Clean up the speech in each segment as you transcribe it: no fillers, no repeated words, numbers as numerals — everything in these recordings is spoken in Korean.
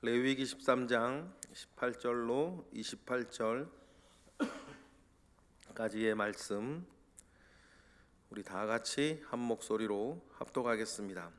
레위기 13장 18절로 28절까지의 말씀 우리 다 같이 한 목소리로 합독하겠습니다.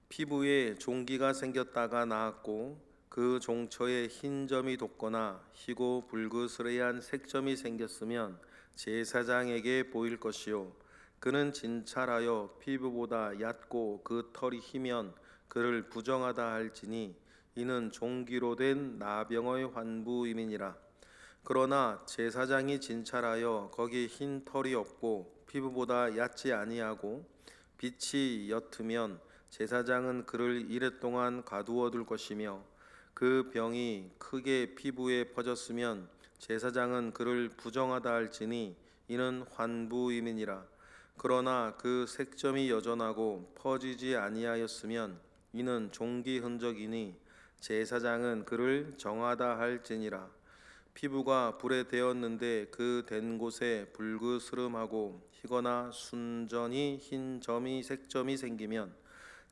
피부에 종기가 생겼다가 나았고 그 종처에 흰 점이 돋거나 희고 불그스레한 색점이 생겼으면 제사장에게 보일 것이요 그는 진찰하여 피부보다 얕고 그 털이 희면 그를 부정하다 할지니 이는 종기로 된 나병의 환부임이니라. 그러나 제사장이 진찰하여 거기 흰 털이 없고 피부보다 얕지 아니하고 빛이 옅으면 제사장은 그를 이레 동안 가두어 둘 것이며 그 병이 크게 피부에 퍼졌으면 제사장은 그를 부정하다 할지니 이는 환부임이니라. 그러나 그 색점이 여전하고 퍼지지 아니하였으면 이는 종기 흔적이니 제사장은 그를 정하다 할지니라. 피부가 불에 데었는데 그 된 곳에 불그스름하고 희거나 순전히 흰 점이 색점이 생기면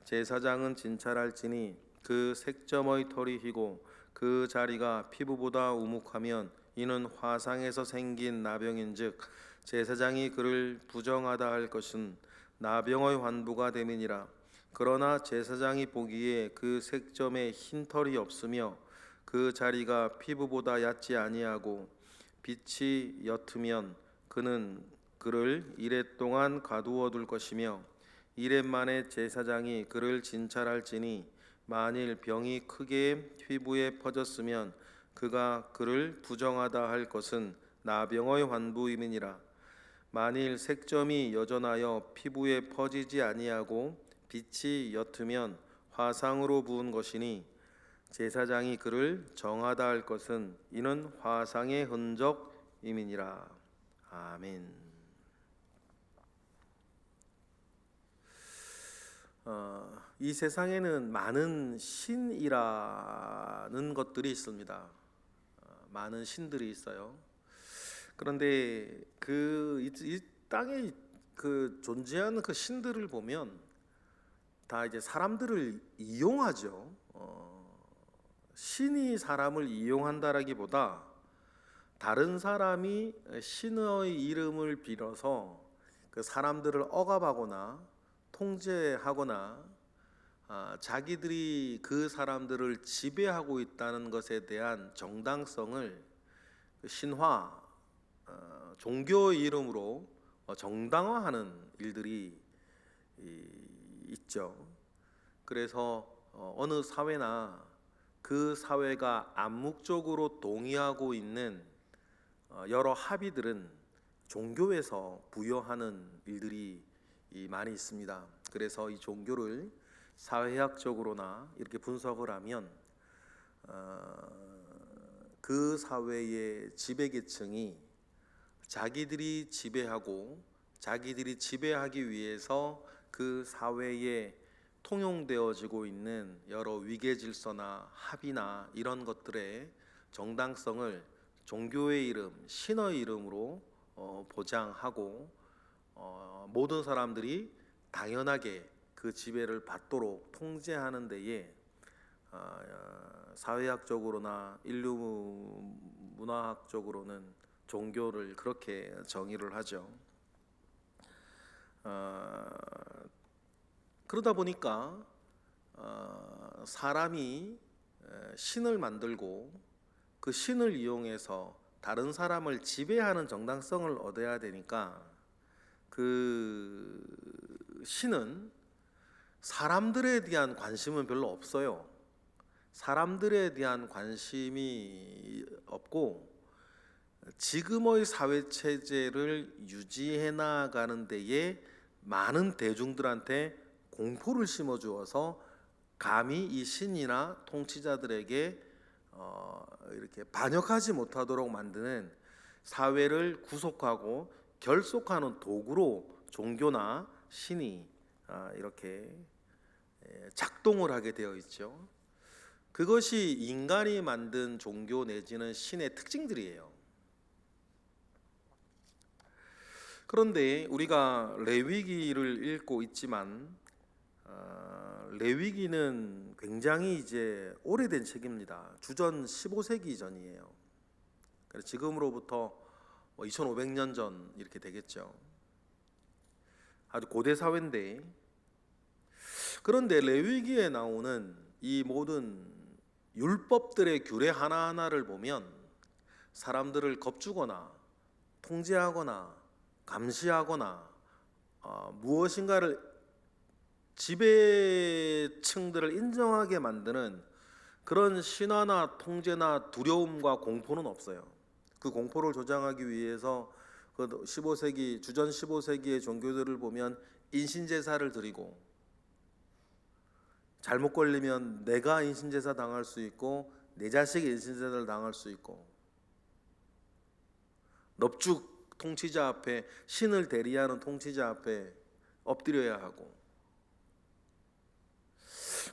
제사장은 진찰할지니 그 색점의 털이 희고 그 자리가 피부보다 우묵하면 이는 화상에서 생긴 나병인즉 제사장이 그를 부정하다 할 것은 나병의 환부가 됨이니라. 그러나 제사장이 보기에 그 색점에 흰 털이 없으며 그 자리가 피부보다 얕지 아니하고 빛이 옅으면 그는 그를 이레 동안 가두어 둘 것이며 이레 만에 제사장이 그를 진찰할지니 만일 병이 크게 피부에 퍼졌으면 그가 그를 부정하다 할 것은 나병의 환부임이니라. 만일 색점이 여전하여 피부에 퍼지지 아니하고 빛이 옅으면 화상으로 부은 것이니 제사장이 그를 정하다 할 것은 이는 화상의 흔적임이니라. 아멘. 이 세상에는 많은 신이라는 것들이 있습니다. 많은 신들이 있어요. 그런데 이 땅에 존재하는 그 신들을 보면 다 이제 사람들을 이용하죠. 신이 사람을 이용한다라기보다 다른 사람이 신의 이름을 빌어서 그 사람들을 억압하거나 통제하거나 자기들이 그 사람들을 지배하고 있다는 것에 대한 정당성을 신화, 종교의 이름으로 정당화하는 일들이 있죠. 그래서 어느 사회나 그 사회가 암묵적으로 동의하고 있는 여러 합의들은 종교에서 부여하는 일들이 많이 있습니다. 그래서 이 종교를 사회학적으로나 이렇게 분석을 하면 그 사회의 지배계층이 자기들이 지배하고 자기들이 지배하기 위해서 그 사회에 통용되어지고 있는 여러 위계 질서나 합의나 이런 것들의 정당성을 종교의 이름, 신의 이름으로 보장하고 모든 사람들이 당연하게 그 지배를 받도록 통제하는 데에 사회학적으로나 인류 문화학적으로는 종교를 그렇게 정의를 하죠. 그러다 보니까 사람이 신을 만들고 그 신을 이용해서 다른 사람을 지배하는 정당성을 얻어야 되니까 그 신은 사람들에 대한 관심은 별로 없어요. 사람들에 대한 관심이 없고 지금의 사회 체제를 유지해 나가는 데에 많은 대중들한테 공포를 심어 주어서 감히 이 신이나 통치자들에게 이렇게 반역하지 못하도록 만드는 사회를 구속하고 결속하는 도구로 종교나 신이 이렇게 작동을 하게 되어 있죠. 그것이 인간이 만든 종교 내지는 신의 특징들이에요. 그런데 우리가 레위기를 읽고 있지만 레위기는 굉장히 이제 오래된 책입니다. 주전 15세기 전이에요. 그래서 지금으로부터 2500년 전 이렇게 되겠죠. 아주 고대 사회인데, 그런데 레위기에 나오는 이 모든 율법들의 규례 하나하나를 보면 사람들을 겁주거나 통제하거나 감시하거나 무엇인가를 지배층들을 인정하게 만드는 그런 신화나 통제나 두려움과 공포는 없어요. 그 공포를 조장하기 위해서 그 15세기 주전 15세기의 종교들을 보면 인신제사를 드리고, 잘못 걸리면 내가 인신제사 당할 수 있고 내 자식이 인신제사를 당할 수 있고, 넙죽 통치자 앞에, 신을 대리하는 통치자 앞에 엎드려야 하고,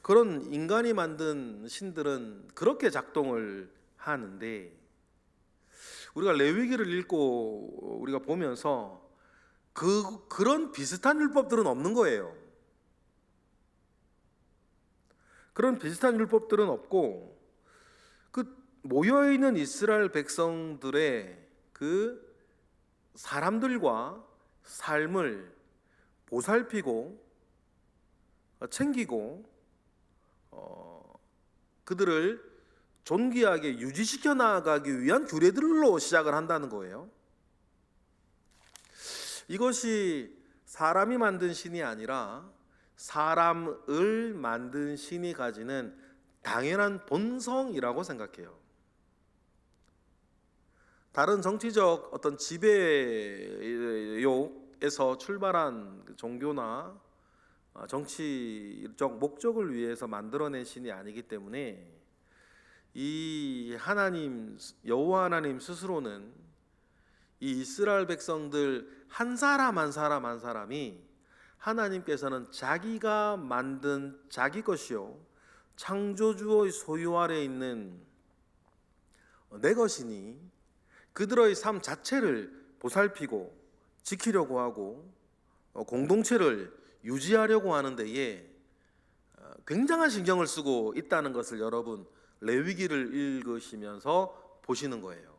그런 인간이 만든 신들은 그렇게 작동을 하는데, 우리가 레위기를 읽고 우리가 보면서 그런 비슷한 율법들은 없는 거예요. 그런 비슷한 율법들은 없고, 그 모여있는 이스라엘 백성들의 그 사람들과 삶을 보살피고 챙기고 그들을 존귀하게 유지시켜 나가기 위한 규례들로 시작을 한다는 거예요. 이것이 사람이 만든 신이 아니라 사람을 만든 신이 가지는 당연한 본성이라고 생각해요. 다른 정치적 어떤 지배욕에서 출발한 종교나 정치적 목적을 위해서 만들어낸 신이 아니기 때문에, 이 하나님, 여호와 하나님 스스로는 이 이스라엘 백성들 한 사람 한 사람 한 사람이 하나님께서는 자기가 만든 자기 것이요 창조주의 소유 아래 있는 내 것이니 그들의 삶 자체를 보살피고 지키려고 하고 공동체를 유지하려고 하는 데에 굉장한 신경을 쓰고 있다는 것을 여러분 레위기를 읽으시면서 보시는 거예요.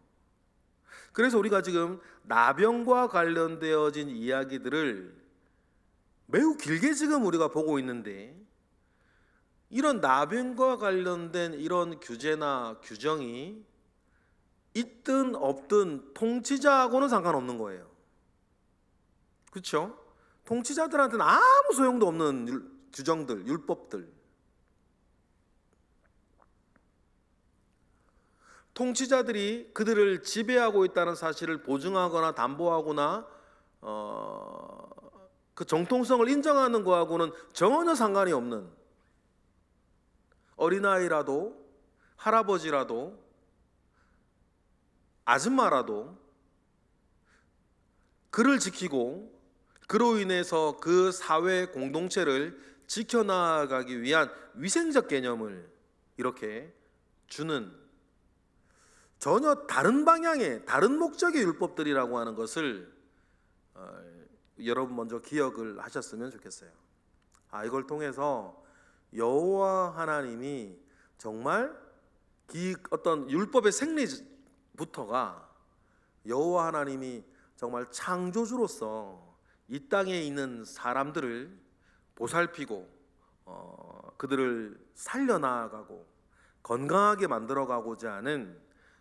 그래서 우리가 지금 나병과 관련되어진 이야기들을 매우 길게 지금 우리가 보고 있는데, 이런 나병과 관련된 이런 규제나 규정이 있든 없든 통치자하고는 상관없는 거예요. 그렇죠? 통치자들한테는 아무 소용도 없는 규정들, 율법들. 통치자들이 그들을 지배하고 있다는 사실을 보증하거나 담보하거나 그 정통성을 인정하는 거하고는 전혀 상관이 없는, 어린아이라도 할아버지라도 아줌마라도 그를 지키고 그로 인해서 그 사회 공동체를 지켜나가기 위한 위생적 개념을 이렇게 주는 전혀 다른 방향의 다른 목적의 율법들이라고 하는 것을 여러분 먼저 기억을 하셨으면 좋겠어요. 이걸 통해서 여호와 하나님이 정말 어떤 율법의 생리부터가 여호와 하나님이 정말 창조주로서 이 땅에 있는 사람들을 보살피고 그들을 살려나가고 건강하게 만들어가고자 하는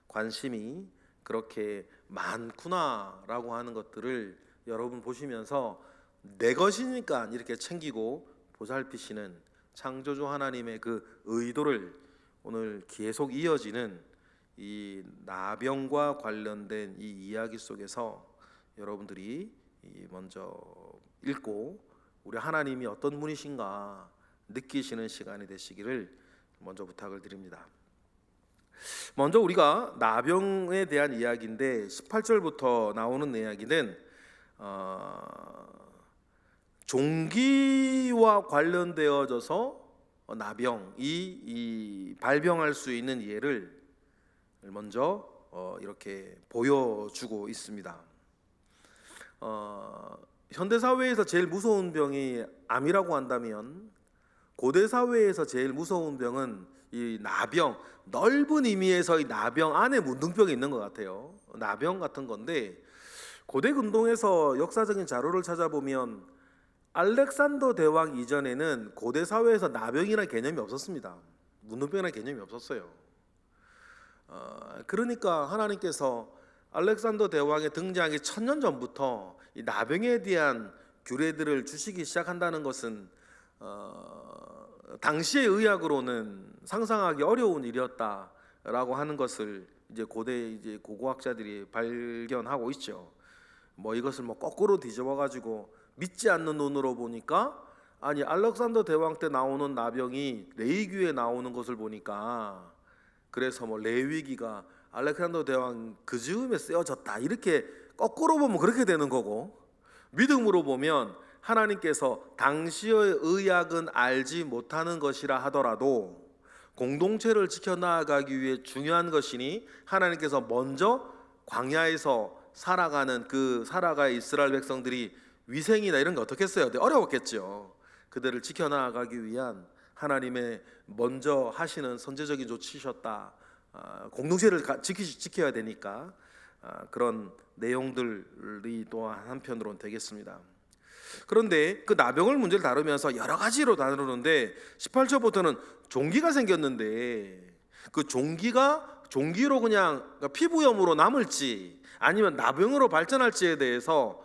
관심이 그렇게 많구나라고 하는 것들을 여러분 보시면서 내 것이니까 이렇게 챙기고 보살피시는 창조주 하나님의 그 의도를 오늘 계속 이어지는 이 나병과 관련된 이 이야기 속에서 여러분들이 먼저 읽고 우리 하나님이 어떤 분이신가 느끼시는 시간이 되시기를 먼저 부탁을 드립니다. 먼저 우리가 나병에 대한 이야기인데 18절부터 나오는 이야기는 종기와 관련되어져서 나병이 발병할 수 있는 예를 먼저 이렇게 보여주고 있습니다. 현대 사회에서 제일 무서운 병이 암이라고 한다면 고대 사회에서 제일 무서운 병은 이 나병, 넓은 의미에서 이 나병 안에 문둥병이 있는 것 같아요. 나병 같은 건데, 고대 근동에서 역사적인 자료를 찾아보면 알렉산더 대왕 이전에는 고대 사회에서 나병이라는 개념이 없었습니다. 문둥병이라는 개념이 없었어요. 그러니까 하나님께서 알렉산더 대왕의 등장하기 1000년 전부터 이 나병에 대한 규례들을 주시기 시작한다는 것은 당시의 의학으로는 상상하기 어려운 일이었다라고 하는 것을 이제 고대 이제 고고학자들이 발견하고 있죠. 뭐 이것을 뭐 거꾸로 뒤집어 가지고 믿지 않는 눈으로 보니까, 아니 알렉산더 대왕 때 나오는 나병이 레위기에 나오는 것을 보니까, 그래서 뭐 레위기가 알렉산더 대왕 그 즈음에 쓰여졌다, 이렇게 거꾸로 보면 그렇게 되는 거고, 믿음으로 보면 하나님께서 당시의 의학은 알지 못하는 것이라 하더라도 공동체를 지켜나가기 위해 중요한 것이니 하나님께서 먼저 광야에서 살아가는 그 살아가야 이스라엘 백성들이 위생이나 이런 게 어떻겠어요? 어려웠겠죠. 그들을 지켜나가기 위한 하나님의 먼저 하시는 선제적인 조치셨다. 공동체를 지켜야 되니까 그런 내용들이 또 한편으로는 되겠습니다. 그런데 그 나병을 문제를 다루면서 여러 가지로 다루는데 18절부터는 종기가 생겼는데, 그 종기로 그냥 피부염으로 남을지 아니면 나병으로 발전할지에 대해서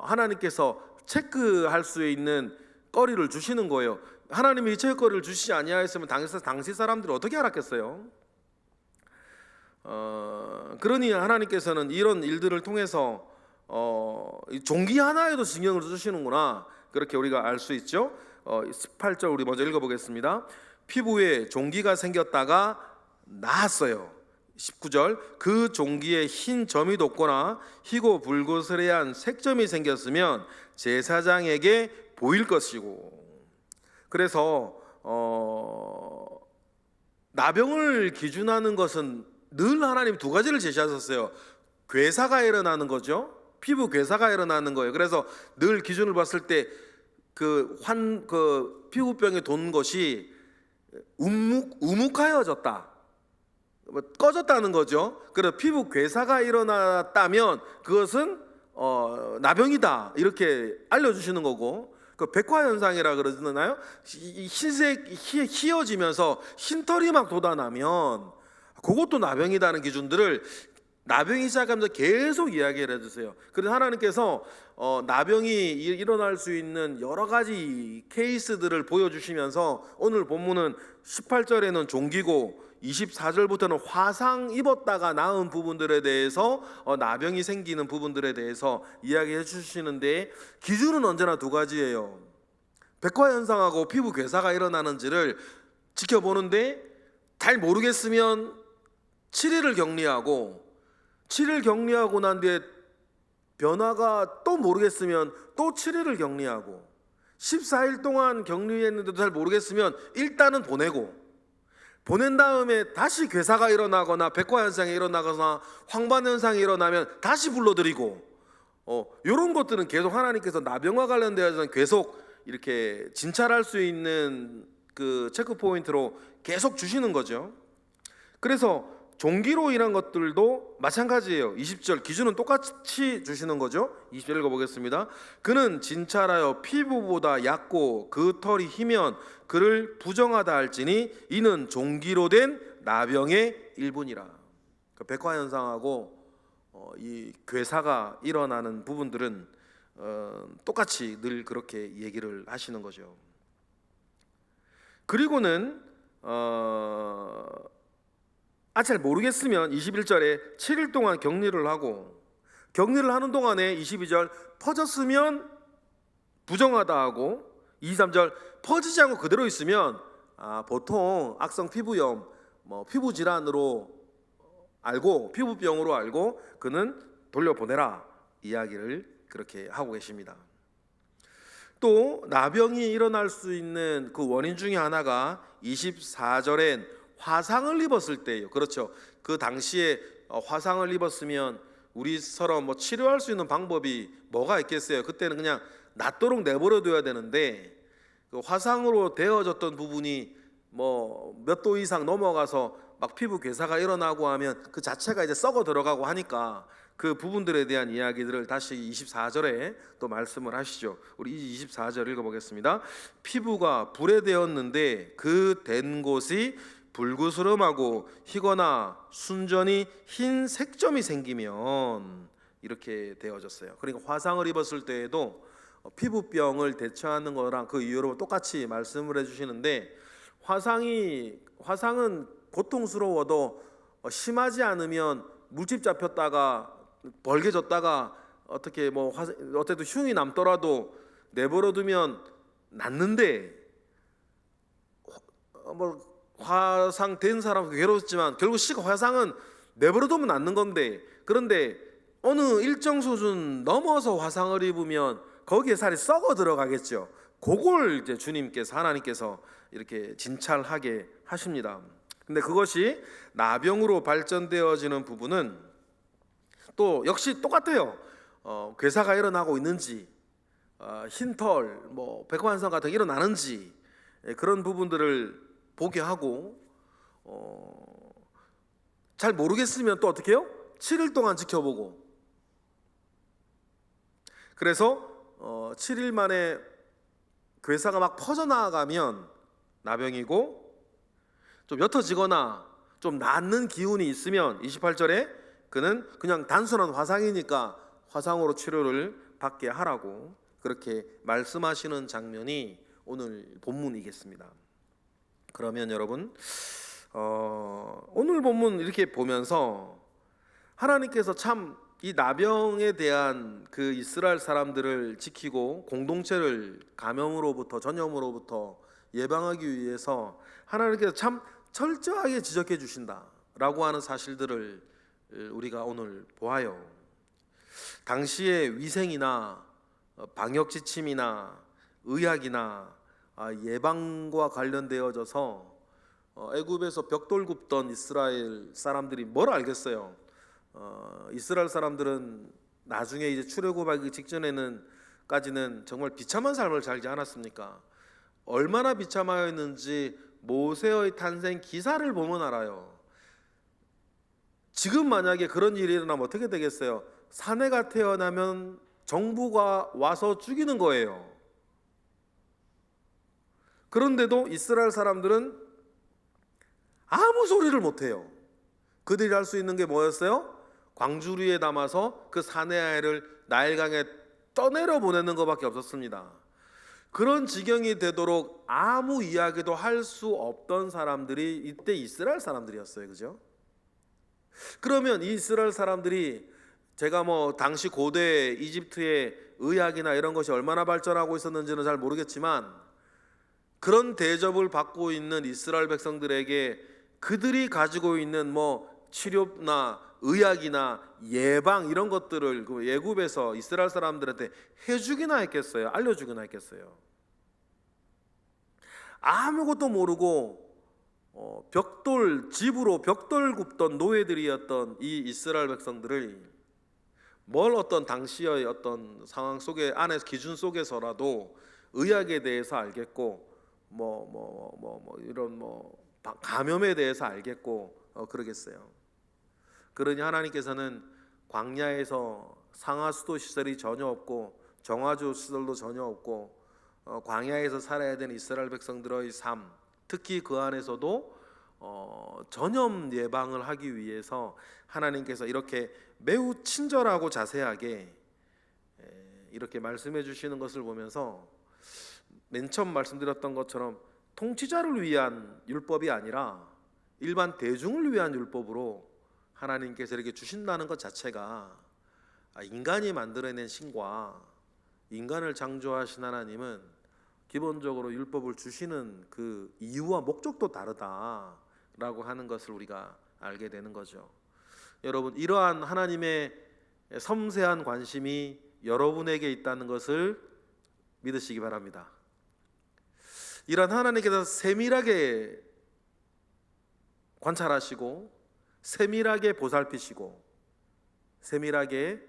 하나님께서 체크할 수 있는 거리를 주시는 거예요. 하나님이 이 체크거리를 주시지 아니하였으면 당시 사람들이 어떻게 알았겠어요? 그러니 하나님께서는 이런 일들을 통해서 종기 하나에도 신경을 쓰시는구나, 그렇게 우리가 알 수 있죠. 18절 우리 먼저 읽어보겠습니다. 피부에 종기가 생겼다가 나았어요. 19절 그 종기에 흰 점이 돋거나 희고 불그스레한 색점이 생겼으면 제사장에게 보일 것이고. 그래서 나병을 기준하는 것은 늘 하나님 두 가지를 제시하셨어요. 괴사가 일어나는 거죠. 피부 괴사가 일어나는 거예요. 그래서 늘 기준을 봤을 때 그 피부병이 돈 것이 우묵하여졌다, 꺼졌다는 거죠. 그래서 피부 괴사가 일어났다면 그것은 나병이다, 이렇게 알려주시는 거고, 그 백화 현상이라 그러잖아요. 흰색 희어지면서 흰털이 막 돋아나면 그것도 나병이다는 기준들을 나병이 시작하면서 계속 이야기를 해주세요. 그래서 하나님께서 나병이 일어날 수 있는 여러 가지 케이스들을 보여주시면서 오늘 본문은 18절에는 종기고 24절부터는 화상 입었다가 나은 부분들에 대해서 나병이 생기는 부분들에 대해서 이야기해 주시는데, 기준은 언제나 두 가지예요. 백화 현상하고 피부 괴사가 일어나는지를 지켜보는데 잘 모르겠으면 7일을 격리하고 7일 격리하고 난 뒤에 변화가 또 모르겠으면 또 7일을 격리하고 14일 동안 격리했는데도 잘 모르겠으면 일단은 보낸 다음에 다시 괴사가 일어나거나 백화 현상이 일어나거나 황반 현상이 일어나면 다시 불러드리고, 이런 것들은 계속 하나님께서 나병과 관련되어서 계속 이렇게 진찰할 수 있는 그 체크 포인트로 계속 주시는 거죠. 그래서 종기로 인한 것들도 마찬가지예요. 20절 기준은 똑같이 주시는 거죠. 20절 읽어보겠습니다. 그는 진찰하여 피부보다 얕고 그 털이 희면 그를 부정하다 할지니 이는 종기로 된 나병의 일부니라. 백화 현상하고 이 괴사가 일어나는 부분들은 똑같이 늘 그렇게 얘기를 하시는 거죠. 그리고는 잘 모르겠으면 21절에 7일 동안 격리를 하고, 격리를 하는 동안에 22절 퍼졌으면 부정하다 하고, 23절 퍼지지 않고 그대로 있으면 보통 악성 피부염, 피부 질환으로 알고 피부병으로 알고 그는 돌려보내라, 이야기를 그렇게 하고 계십니다. 또 나병이 일어날 수 있는 그 원인 중에 하나가 24절엔 화상을 입었을 때예요. 그렇죠. 그 당시에 화상을 입었으면 우리처럼 치료할 수 있는 방법이 뭐가 있겠어요? 그때는 그냥 낫도록 내버려 둬야 되는데, 그 화상으로 데워졌던 부분이 뭐 몇 도 이상 넘어가서 막 피부 괴사가 일어나고 하면 그 자체가 이제 썩어 들어가고 하니까 그 부분들에 대한 이야기들을 다시 24절에 또 말씀을 하시죠. 우리 24절 읽어보겠습니다. 피부가 불에 데었는데 그 된 곳이 불구스름하고 희거나 순전히 흰 색점이 생기면 이렇게 되어졌어요. 그러니까 화상을 입었을 때에도 피부병을 대처하는 거랑 그 이유로 똑같이 말씀을 해주시는데, 화상은 고통스러워도 심하지 않으면 물집 잡혔다가 벌개졌다가 어떻게 뭐 어때도 흉이 남더라도 내버려두면 낫는데, 뭐 화상 된 사람은 괴롭지만 결국 화상은 내버려두면 낫는 건데, 그런데 어느 일정 수준 넘어서 화상을 입으면 거기에 살이 썩어 들어가겠죠. 그걸 이제 주님께서, 하나님께서 이렇게 진찰하게 하십니다. 근데 그것이 나병으로 발전되어지는 부분은 또 역시 똑같아요. 괴사가 일어나고 있는지, 흰털, 뭐 백관성 같은 게 일어나는지, 그런 부분들을 보게 하고, 잘 모르겠으면 또 어떻게 해요? 7일 동안 지켜보고, 그래서 7일 만에 괴사가 막 퍼져나가면 나병이고, 좀 옅어지거나 좀 낫는 기운이 있으면 28절에 그는 그냥 단순한 화상이니까 화상으로 치료를 받게 하라고 그렇게 말씀하시는 장면이 오늘 본문이겠습니다. 그러면 여러분, 오늘 본문 이렇게 보면서 하나님께서 참 이 나병에 대한 그 이스라엘 사람들을 지키고 공동체를 감염으로부터, 전염으로부터 예방하기 위해서 하나님께서 참 철저하게 지적해 주신다라고 하는 사실들을 우리가 오늘 보아요. 당시의 위생이나 방역 지침이나 의학이나 예방과 관련되어져서 애굽에서 벽돌 굽던 이스라엘 사람들이 뭘 알겠어요. 이스라엘 사람들은 나중에 이제 출애굽하기 직전에는까지는 정말 비참한 삶을 살지 않았습니까? 얼마나 비참하였는지 모세의 탄생 기사를 보면 알아요. 지금 만약에 그런 일이 일어나면 어떻게 되겠어요? 사내가 태어나면 정부가 와서 죽이는 거예요. 그런데도 이스라엘 사람들은 아무 소리를 못해요. 그들이 할 수 있는 게 뭐였어요? 광주리에 담아서 그 사내 아이를 나일강에 떠내려 보내는 것밖에 없었습니다. 그런 지경이 되도록 아무 이야기도 할 수 없던 사람들이 이때 이스라엘 사람들이었어요. 그죠? 그러면 이 이스라엘 사람들이, 제가 뭐 당시 고대 이집트의 의학이나 이런 것이 얼마나 발전하고 있었는지는 잘 모르겠지만, 그런 대접을 받고 있는 이스라엘 백성들에게 그들이 가지고 있는 뭐 치료나 의학이나 예방 이런 것들을 그 애굽에서 이스라엘 사람들한테 해주기나 했겠어요? 알려주기나 했겠어요? 아무것도 모르고 집으로 벽돌 굽던 노예들이었던 이 이스라엘 백성들을 뭘 어떤 당시의 어떤 상황 속에 안에서 기준 속에서라도 의학에 대해서 알겠고 이런 감염에 대해서 알겠고 그러겠어요. 그러니 하나님께서는 광야에서 상하수도 시설이 전혀 없고 정화조 시설도 전혀 없고 광야에서 살아야 되는 이스라엘 백성들의 삶, 특히 그 안에서도 전염 예방을 하기 위해서 하나님께서 이렇게 매우 친절하고 자세하게 이렇게 말씀해 주시는 것을 보면서, 맨 처음 말씀드렸던 것처럼 통치자를 위한 율법이 아니라 일반 대중을 위한 율법으로 하나님께서 이렇게 주신다는 것 자체가, 인간이 만들어낸 신과 인간을 창조하신 하나님은 기본적으로 율법을 주시는 그 이유와 목적도 다르다라고 하는 것을 우리가 알게 되는 거죠. 여러분, 이러한 하나님의 섬세한 관심이 여러분에게 있다는 것을 믿으시기 바랍니다. 이러한 하나님께서 세밀하게 관찰하시고 세밀하게 보살피시고 세밀하게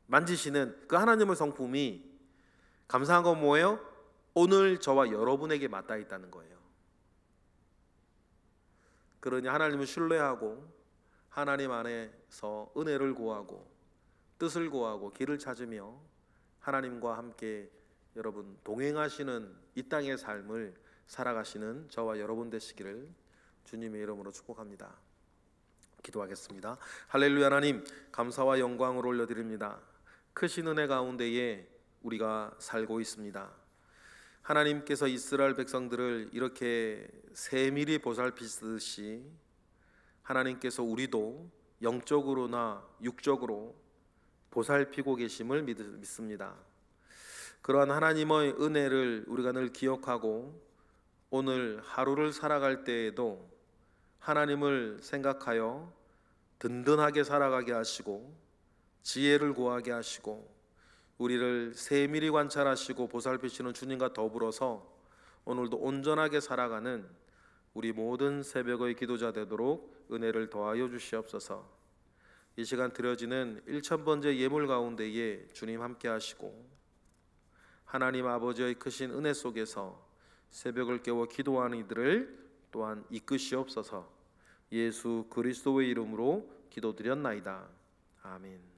만지시는 그 하나님의 성품이, 감사한 건 뭐예요? 오늘 저와 여러분에게 맞닿아 있다는 거예요. 그러니 하나님을 신뢰하고 하나님 안에서 은혜를 구하고 뜻을 구하고 길을 찾으며 하나님과 함께 여러분 동행하시는 이 땅의 삶을 살아가시는 저와 여러분 되시기를 주님의 이름으로 축복합니다. 기도하겠습니다. 할렐루야. 하나님 감사와 영광을 올려드립니다. 크신 은혜 가운데에 우리가 살고 있습니다. 하나님께서 이스라엘 백성들을 이렇게 세밀히 보살피듯이 하나님께서 우리도 영적으로나 육적으로 보살피고 계심을 믿습니다. 그러한 하나님의 은혜를 우리가 늘 기억하고 오늘 하루를 살아갈 때에도 하나님을 생각하여 든든하게 살아가게 하시고 지혜를 구하게 하시고 우리를 세밀히 관찰하시고 보살피시는 주님과 더불어서 오늘도 온전하게 살아가는 우리 모든 새벽의 기도자 되도록 은혜를 더하여 주시옵소서. 이 시간 드려지는 1000번째 예물 가운데에 주님 함께 하시고 하나님 아버지의 크신 은혜 속에서 새벽을 깨워 기도하는 이들을 또한 이끄시옵소서. 예수 그리스도의 이름으로 기도드렸나이다. 아멘.